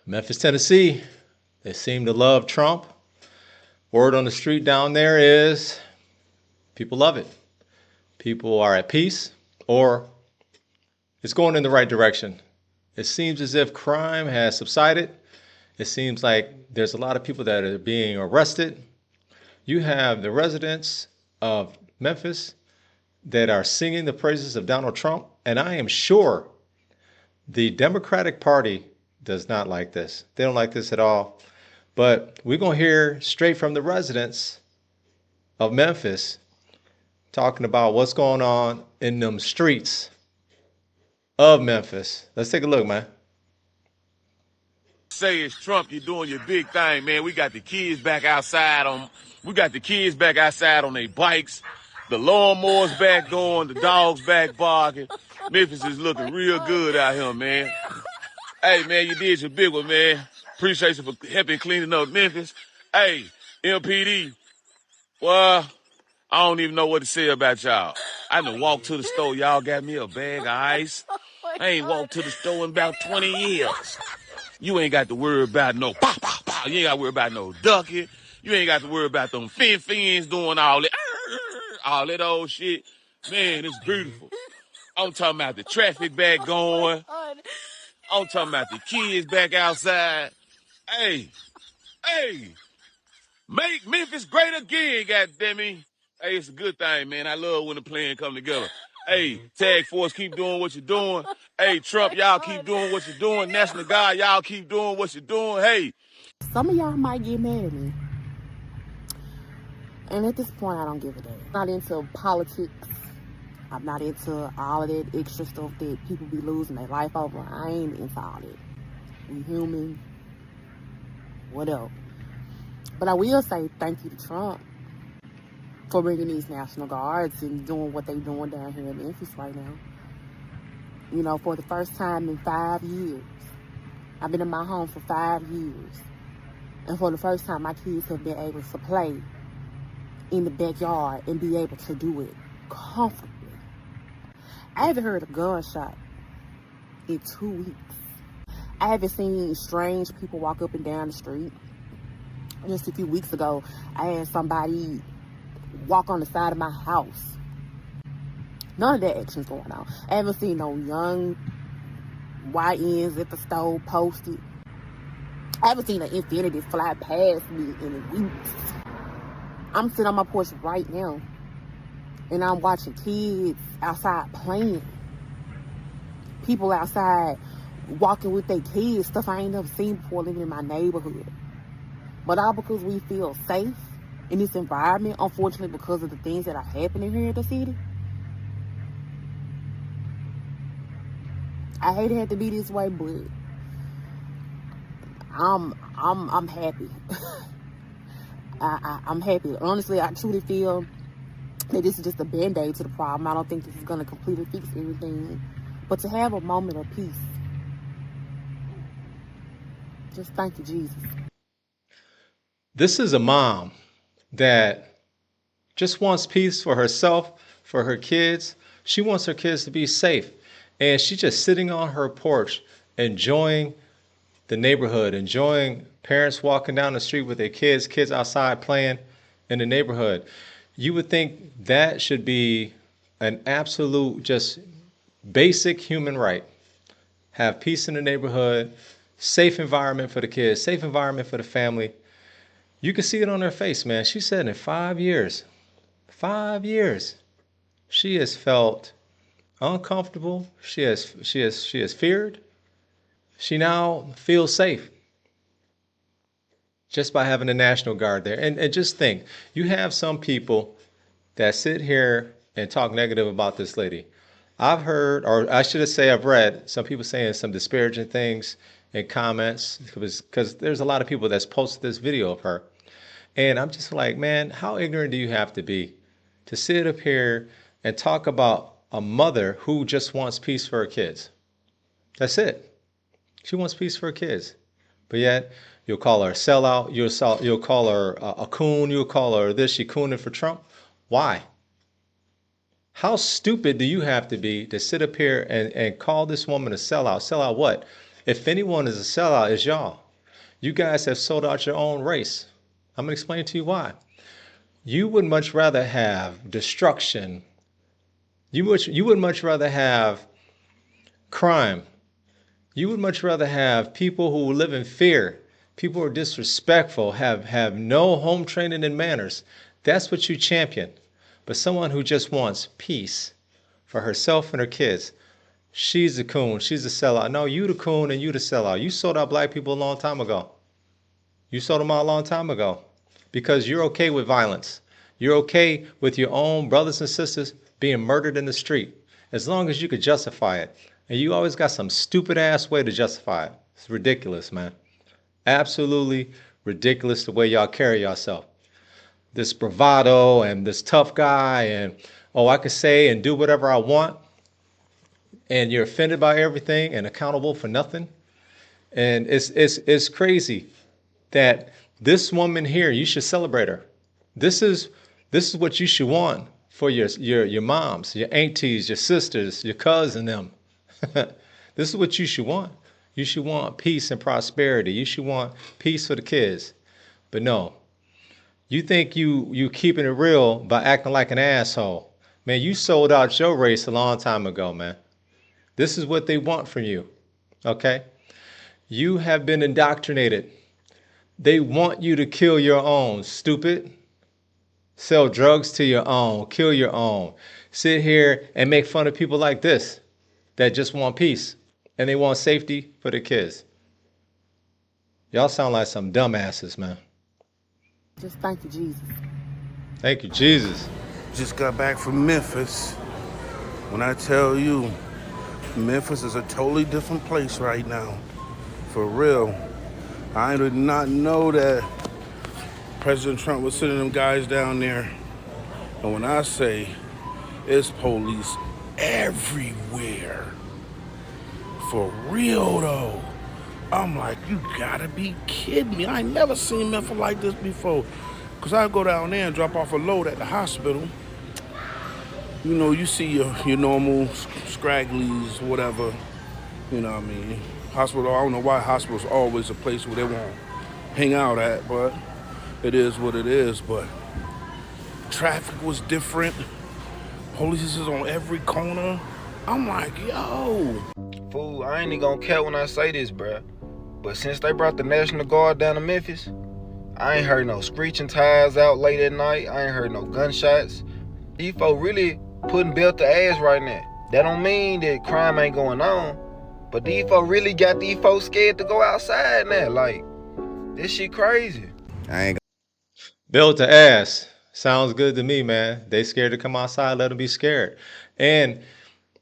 Memphis, Tennessee, they seem to love Trump. Word on the street down there is people love it. People are at peace, or it's going in the right direction. It seems as if crime has subsided. It seems like there's a lot of people that are being arrested. You have the residents of Memphis that are singing the praises of Donald Trump, and I am sure the Democratic Party does not like this. They don't like this at all. But we're going to hear straight from the residents of Memphis talking about what's going on in them streets of Memphis. Let's take a look, man. Say it's Trump, you're doing your big thing, man. We got the kids back outside on their bikes. The lawnmowers back going, the dogs back barking. Memphis is looking real good out here, man. Hey, man, you did your big one, man. Appreciate you for helping cleaning up Memphis. Hey, MPD, well, I don't even know what to say about y'all. I done walked to the store. Y'all got me a bag of ice. I ain't walked to the store in about 20 years. You ain't got to worry about no pow, pow, pow. You ain't got to worry about no ducking. You ain't got to worry about them fins doing all that old shit. Man, it's beautiful. I'm talking about the traffic back going. I'm talking about the kids back outside. Hey, make Memphis great again, goddammit. Hey, it's a good thing, man. I love when the plan come together. Hey, Tag Force, keep doing what you're doing. Hey, Trump, y'all keep doing what you're doing. National Guard, y'all keep doing what you're doing. Hey. Some of y'all might get mad at me. And at this point, I don't give a damn. I'm not into politics. I'm not into all of that extra stuff that people be losing their life over. I ain't into all that. We human. What else? But I will say thank you to Trump for bringing these National Guards and doing what they're doing down here in Memphis right now. You know, for the first time in 5 years. I've been in my home for 5 years. And for the first time, my kids have been able to play in the backyard and be able to do it comfortably. I haven't heard a gunshot in 2 weeks. I haven't seen strange people walk up and down the street. Just a few weeks ago, I had somebody walk on the side of my house. None of that action's going on. I haven't seen no young YNs at the store posted. I haven't seen an Infinity fly past me in weeks. I'm sitting on my porch right now, and I'm watching kids outside playing. People outside walking with their kids, stuff I ain't never seen before living in my neighborhood. But all because we feel safe in this environment, unfortunately, because of the things that are happening here in the city. I hate it had to be this way, but I'm happy. I'm happy. Honestly, I truly feel that this is just a band-aid to the problem. I don't think this is going to completely fix everything. But to have a moment of peace, just thank you, Jesus. This is a mom that just wants peace for herself, for her kids. She wants her kids to be safe. And she's just sitting on her porch, enjoying the neighborhood, enjoying parents walking down the street with their kids outside playing in the neighborhood. You would think that should be an absolute, just basic human right. Have peace in the neighborhood, safe environment for the kids, safe environment for the family. You can see it on her face, man. She said in 5 years, she has felt uncomfortable. She has feared. She now feels safe just by having the National Guard there. And just think, you have some people that sit here and talk negative about this lady. I've heard, or I should say I've read some people saying some disparaging things in comments because there's a lot of people that's posted this video of her. And I'm just like, man, how ignorant do you have to be to sit up here and talk about a mother who just wants peace for her kids? That's it. She wants peace for her kids. But yet, you'll call her a sellout. You'll call her a coon. You'll call her this. She cooning for Trump. Why? How stupid do you have to be to sit up here and call this woman a sellout? Sellout what? If anyone is a sellout, it's y'all. You guys have sold out your own race. I'm going to explain to you why. You would much rather have destruction. You would much rather have crime. You would much rather have people who live in fear, people who are disrespectful, have no home training and manners. That's what you champion. But someone who just wants peace for herself and her kids, she's the coon, she's the sellout. No, you the coon and you the sellout. You sold out black people a long time ago. You sold them out a long time ago because you're okay with violence. You're okay with your own brothers and sisters being murdered in the street as long as you could justify it. And you always got some stupid ass way to justify it. It's ridiculous, man. Absolutely ridiculous the way y'all carry yourself. This bravado and this tough guy and, oh, I can say and do whatever I want. And you're offended by everything and accountable for nothing. And it's crazy that this woman here, you should celebrate her. This is what you should want for your moms, your aunties, your sisters, your cousins, them. This is what you should want. You should want peace and prosperity. You should want peace for the kids. But no, you think you keeping it real by acting like an asshole. Man, you sold out your race a long time ago, man. This is what they want from you, okay? You have been indoctrinated. They want you to kill your own, stupid. Sell drugs to your own, kill your own. Sit here and make fun of people like this that just want peace and they want safety for the kids. Y'all sound like some dumbasses, man. Just thank you, Jesus. Thank you, Jesus. Just got back from Memphis. When I tell you, Memphis is a totally different place right now. For real. I did not know that President Trump was sending them guys down there. And when I say it's police everywhere, for real though, I'm like, you gotta be kidding me. I ain't never seen Memphis like this before. Cause I go down there and drop off a load at the hospital. You know, you see your normal scragglies, whatever. You know what I mean? Hospital, I don't know why hospital's always a place where they won't hang out at, but it is what it is. But traffic was different. Police is on every corner. I'm like, yo. Fool, I ain't even gonna care when I say this, bruh. But since they brought the National Guard down to Memphis, I ain't heard no screeching tires out late at night. I ain't heard no gunshots. These folk really putting belt to ass right now. That don't mean that crime ain't going on. But these folk really got these folks scared to go outside now. Like, this shit crazy. Built to ass. Sounds good to me, man. They scared to come outside, let them be scared. And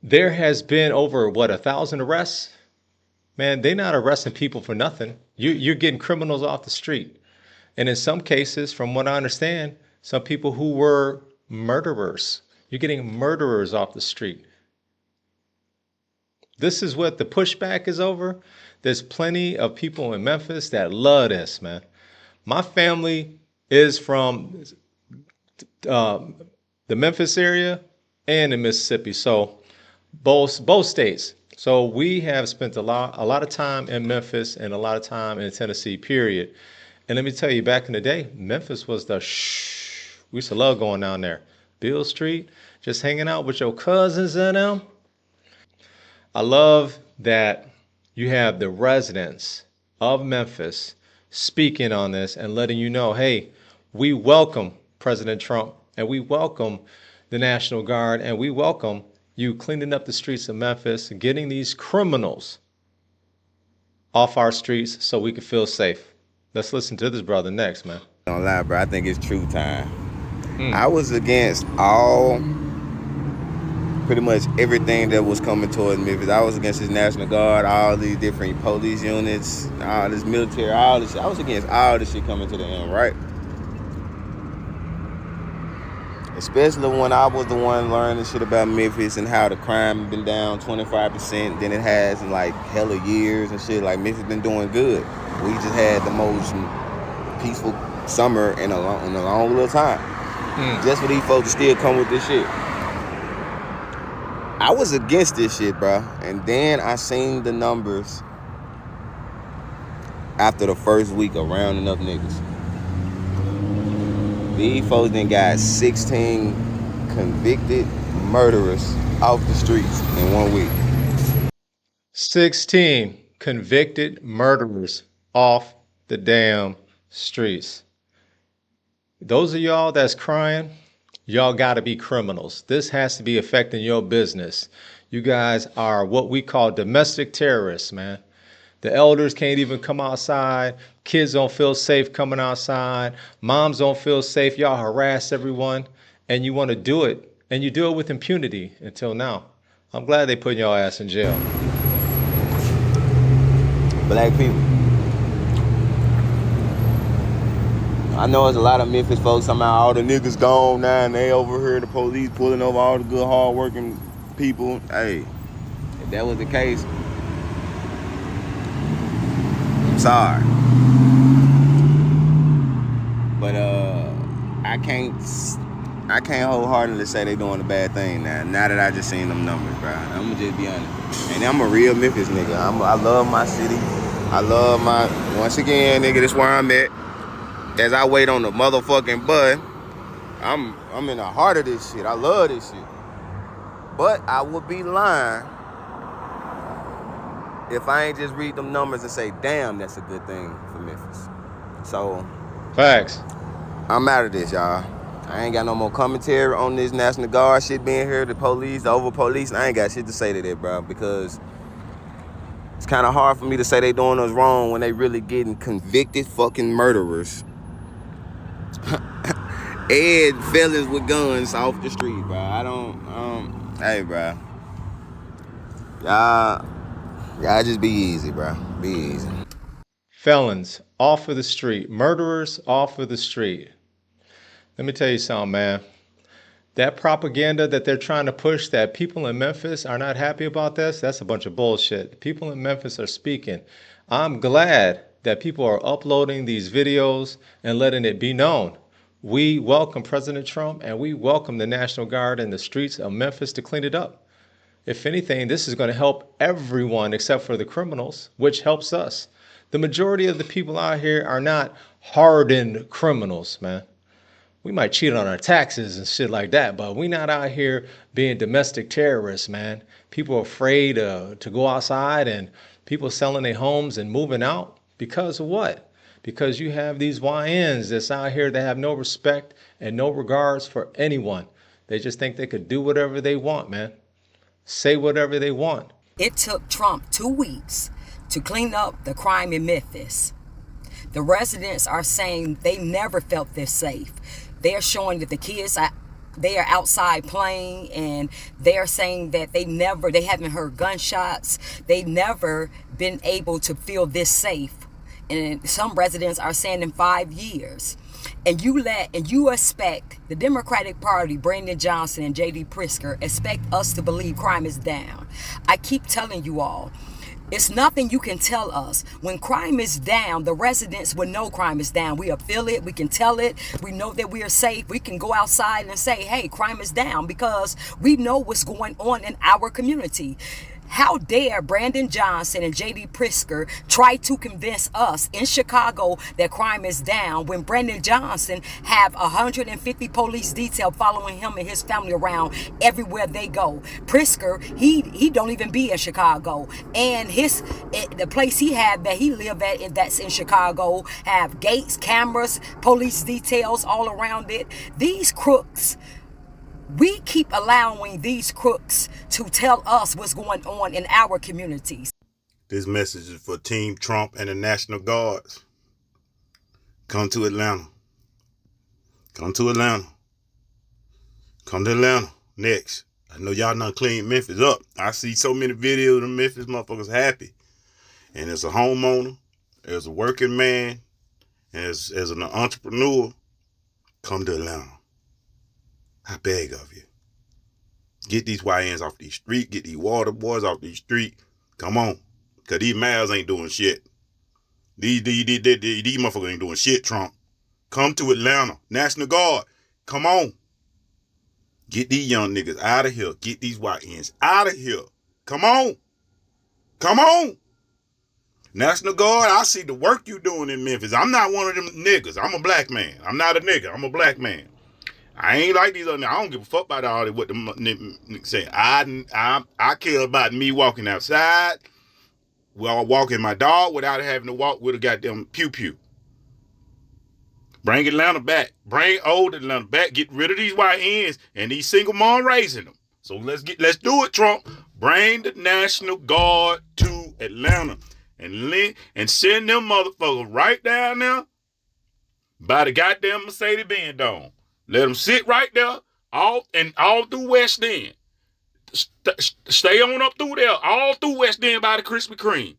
there has been over, 1,000 arrests? Man, they're not arresting people for nothing. You're getting criminals off the street. And in some cases, from what I understand, some people who were murderers. You're getting murderers off the street. This is what the pushback is over. There's plenty of people in Memphis that love this, man. My family is from the Memphis area and in Mississippi, so both states. So we have spent a lot of time in Memphis and a lot of time in Tennessee, period. And let me tell you, back in the day, Memphis was the we used to love going down there. Beale Street, just hanging out with your cousins and them. I love that you have the residents of Memphis speaking on this and letting you know, hey, we welcome President Trump and we welcome the National Guard and we welcome you cleaning up the streets of Memphis and getting these criminals off our streets so we can feel safe. Let's listen to this brother next, man. Don't lie, bro. I think it's true time. I was against pretty much everything that was coming towards Memphis. I was against this National Guard, all these different police units, all this military, all this shit. I was against all this shit coming to the end, right? Especially when I was the one learning shit about Memphis and how the crime been down 25% than it has in like hella years and shit. Like Memphis been doing good. We just had the most peaceful summer in a long little time. Just for these folks to still come with this shit. I was against this shit, bro. And then I seen the numbers after the first week of rounding up niggas. These folks then got 16 convicted murderers off the streets in 1 week. 16 convicted murderers off the damn streets. Those of y'all that's crying, y'all got to be criminals. This has to be affecting your business. You guys are what we call domestic terrorists, man. The elders can't even come outside. Kids don't feel safe coming outside. Moms don't feel safe. Y'all harass everyone. And you want to do it. And you do it with impunity until now. I'm glad they put your ass in jail. Black people. I know there's a lot of Memphis folks talking about all the niggas gone now and they over here, the police pulling over all the good, hard-working people. Hey, if that was the case, I'm sorry. But I can't wholeheartedly say they doing a bad thing now that I just seen them numbers, bro. I'm gonna just be honest. And I'm a real Memphis nigga. I love my city. I love once again, nigga, this where I'm at. As I wait on the motherfucking bus, I'm in the heart of this shit. I love this shit. But I would be lying if I ain't just read them numbers and say, damn, that's a good thing for Memphis. So, Facts. I'm out of this, y'all. I ain't got no more commentary on this National Guard shit being here, the police, the over police. I ain't got shit to say to that, bro, because it's kind of hard for me to say they doing us wrong when they really getting convicted fucking murderers and fellas with guns off the street, bro. Hey, bro. Y'all just be easy, bro. Be easy. Felons off of the street. Murderers off of the street. Let me tell you something, man. That propaganda that they're trying to push that people in Memphis are not happy about this, that's a bunch of bullshit. People in Memphis are speaking. I'm glad that people are uploading these videos and letting it be known. We welcome President Trump and we welcome the National Guard in the streets of Memphis to clean it up. If anything, this is going to help everyone except for the criminals, which helps us. The majority of the people out here are not hardened criminals, man. We might cheat on our taxes and shit like that, but we're not out here being domestic terrorists, man. People are afraid to go outside, and people selling their homes and moving out because of what? Because you have these YNs that's out here that have no respect and no regards for anyone. They just think they could do whatever they want, man. Say whatever they want. It took Trump 2 weeks to clean up the crime in Memphis. The residents are saying they never felt this safe. They are showing that the kids, they are outside playing, and they are saying that they haven't heard gunshots. They've never been able to feel this safe. And some residents are saying in 5 years. And you expect the Democratic Party, Brandon Johnson and J.D. Pritzker, expect us to believe crime is down. I keep telling you all, it's nothing you can tell us. When crime is down, the residents will know crime is down. We feel it. We can tell it. We know that we are safe. We can go outside and say, hey, crime is down, because we know what's going on in our community. How dare Brandon Johnson and J.D. Pritzker try to convince us in Chicago that crime is down when Brandon Johnson have 150 police detail following him and his family around everywhere they go. Pritzker, he don't even be in Chicago, and the place he had that he live at that's in Chicago have gates, cameras, police details all around it. These crooks. We keep allowing these crooks to tell us what's going on in our communities. This message is for Team Trump and the National Guards. Come to Atlanta. Come to Atlanta. Come to Atlanta next. I know y'all done cleaned Memphis up. I see so many videos of Memphis motherfuckers happy. And as a homeowner, as a working man, as an entrepreneur, come to Atlanta. I beg of you. Get these YNs off these streets. Get these water boys off these streets. Come on. Because these males ain't doing shit. These motherfuckers ain't doing shit, Trump. Come to Atlanta. National Guard. Come on. Get these young niggas out of here. Get these YNs out of here. Come on. Come on. National Guard, I see the work you doing in Memphis. I'm not one of them niggas. I'm a black man. I'm not a nigga. I'm a black man. I ain't like these other. I don't give a fuck about all that. What the niggas say. I care about me walking outside. Well, walking my dog without having to walk with a goddamn pew pew. Bring Atlanta back. Bring old Atlanta back. Get rid of these white ends and these single mom raising them. So let's do it, Trump. Bring the National Guard to Atlanta and send them motherfuckers right down there by the goddamn Mercedes-Benz Dome. Let them sit right there all through West End. Stay on up through there, all through West End by the Krispy Kreme.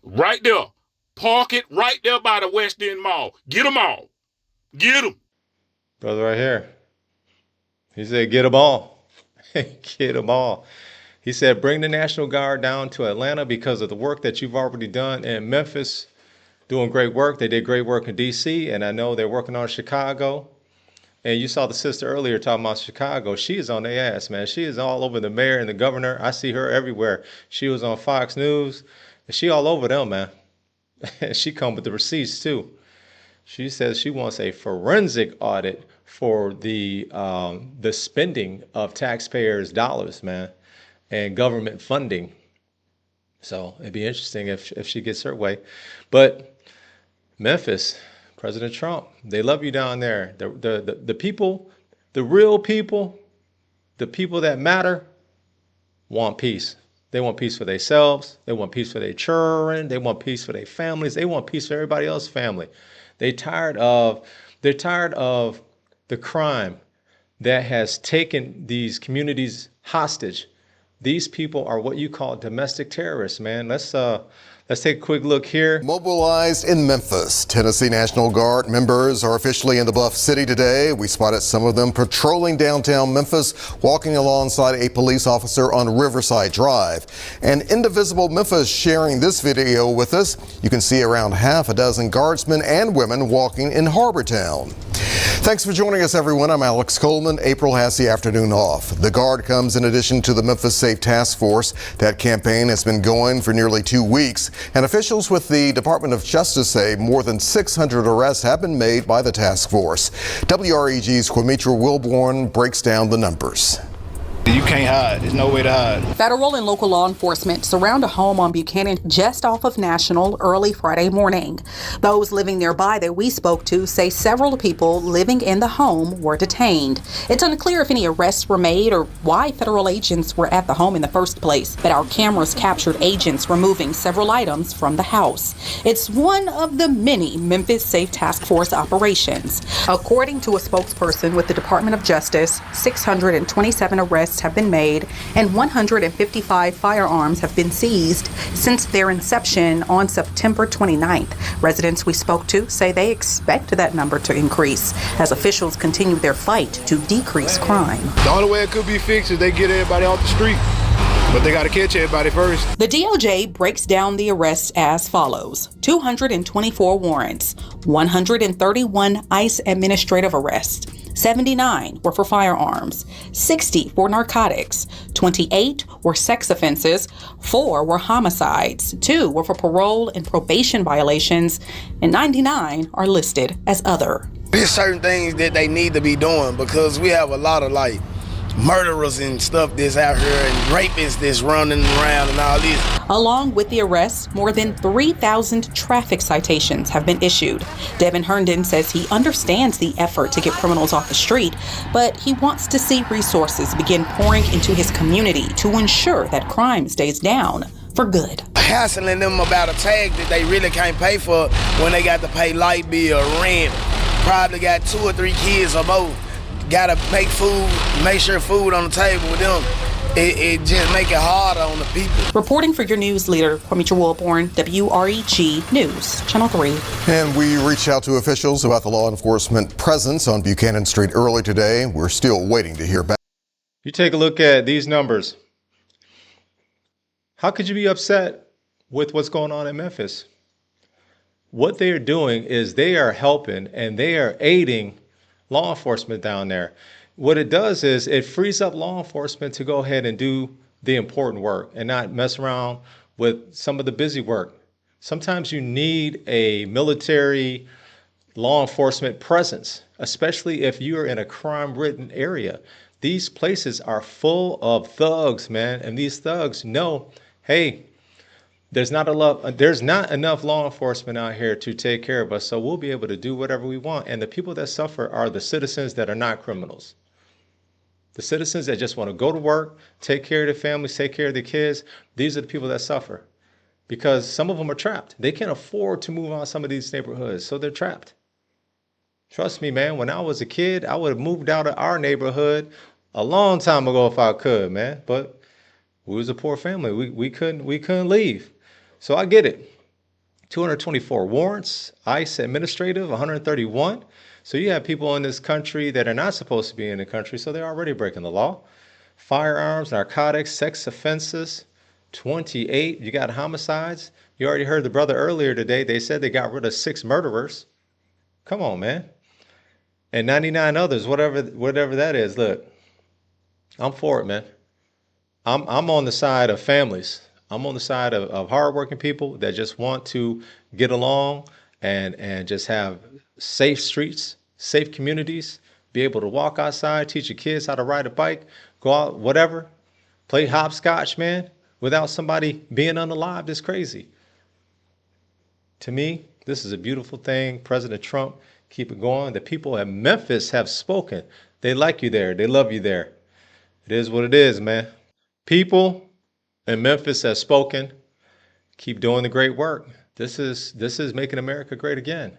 Right there. Park it right there by the West End Mall. Get them all. Get them. Brother right here. He said, get them all. Get them all. He said, bring the National Guard down to Atlanta because of the work that you've already done in Memphis. Doing great work. They did great work in D.C., and I know they're working on Chicago. And you saw the sister earlier talking about Chicago. She is on their ass, man. She is all over the mayor and the governor. I see her everywhere. She was on Fox News. And she all over them, man. She come with the receipts, too. She says she wants a forensic audit for the spending of taxpayers' dollars, man, and government funding. So it'd be interesting if she gets her way. But Memphis, President Trump, they love you down there. The people, the real people, the people that matter want peace. They want peace for themselves. They want peace for their children. They want peace for their families. They want peace for everybody else's family. They're tired of the crime that has taken these communities hostage. These people are what you call domestic terrorists, man. Let's take a quick look here. Mobilized in Memphis, Tennessee National Guard members are officially in the Bluff City today. We spotted some of them patrolling downtown Memphis, walking alongside a police officer on Riverside Drive. And Indivisible Memphis sharing this video with us. You can see around half a dozen guardsmen and women walking in Harbortown. Thanks for joining us, everyone. I'm Alex Coleman. April has the afternoon off. The Guard comes in addition to the Memphis Safe Task Force. That campaign has been going for nearly 2 weeks. And officials with the Department of Justice say more than 600 arrests have been made by the task force. WREG's Quimitra Wilborn breaks down the numbers. You can't hide. There's no way to hide. Federal and local law enforcement surround a home on Buchanan just off of National early Friday morning. Those living nearby that we spoke to say several people living in the home were detained. It's unclear if any arrests were made or why federal agents were at the home in the first place, but our cameras captured agents removing several items from the house. It's one of the many Memphis Safe Task Force operations. According to a spokesperson with the Department of Justice, 627 arrests have been made and 155 firearms have been seized since their inception on September 29th. Residents we spoke to say they expect that number to increase as officials continue their fight to decrease crime. The only way it could be fixed is they get everybody off the street. But they got to catch everybody first. The DOJ breaks down the arrests as follows: 224 warrants, 131 ICE administrative arrests, 79 were for firearms, 60 for narcotics, 28 were sex offenses, 4 were homicides, 2 were for parole and probation violations, and 99 are listed as other. There's certain things that they need to be doing because we have a lot of murderers and stuff that's out here and rapists that's running around and all this. Along with the arrests, more than 3,000 traffic citations have been issued. Devin Herndon says he understands the effort to get criminals off the street, but he wants to see resources begin pouring into his community to ensure that crime stays down for good. Hassling them about a tag that they really can't pay for when they got to pay light bill, rent, probably got 2 or 3 kids or both. Gotta make food, make sure food on the table with them. It just make it harder on the people. Reporting for your news leader, Quimitra Wilborn, WREG News, Channel 3. And we reached out to officials about the law enforcement presence on Buchanan Street early today. We're still waiting to hear back. You take a look at these numbers. How could you be upset with what's going on in Memphis? What they are doing is they are helping and they are aiding law enforcement down there. What it does is it frees up law enforcement to go ahead and do the important work and not mess around with some of the busy work. Sometimes you need a military law enforcement presence, especially if you're in a crime-ridden area. These places are full of thugs, man, and these thugs know, hey, there's not enough law enforcement out here to take care of us, so we'll be able to do whatever we want. And the people that suffer are the citizens that are not criminals. The citizens that just want to go to work, take care of their families, take care of their kids. These are the people that suffer because some of them are trapped. They can't afford to move out of some of these neighborhoods, so they're trapped. Trust me, man, when I was a kid, I would have moved out of our neighborhood a long time ago if I could, man. But we was a poor family. We couldn't leave. So I get it. 224 warrants, ICE administrative, 131. So you have people in this country that are not supposed to be in the country, so they're already breaking the law. Firearms, narcotics, sex offenses, 28. You got homicides. You already heard the brother earlier today. They said they got rid of 6 murderers. Come on, man. And 99 others, whatever that is. Look, I'm for it, man. I'm on the side of families. I'm on the side of hardworking people that just want to get along and just have safe streets, safe communities, be able to walk outside, teach your kids how to ride a bike, go out, whatever, play hopscotch, man, without somebody being unalived is crazy. To me, this is a beautiful thing. President Trump, keep it going. The people at Memphis have spoken. They like you there. They love you there. It is what it is, man. People in Memphis have spoken. Keep doing the great work. This is making America great again.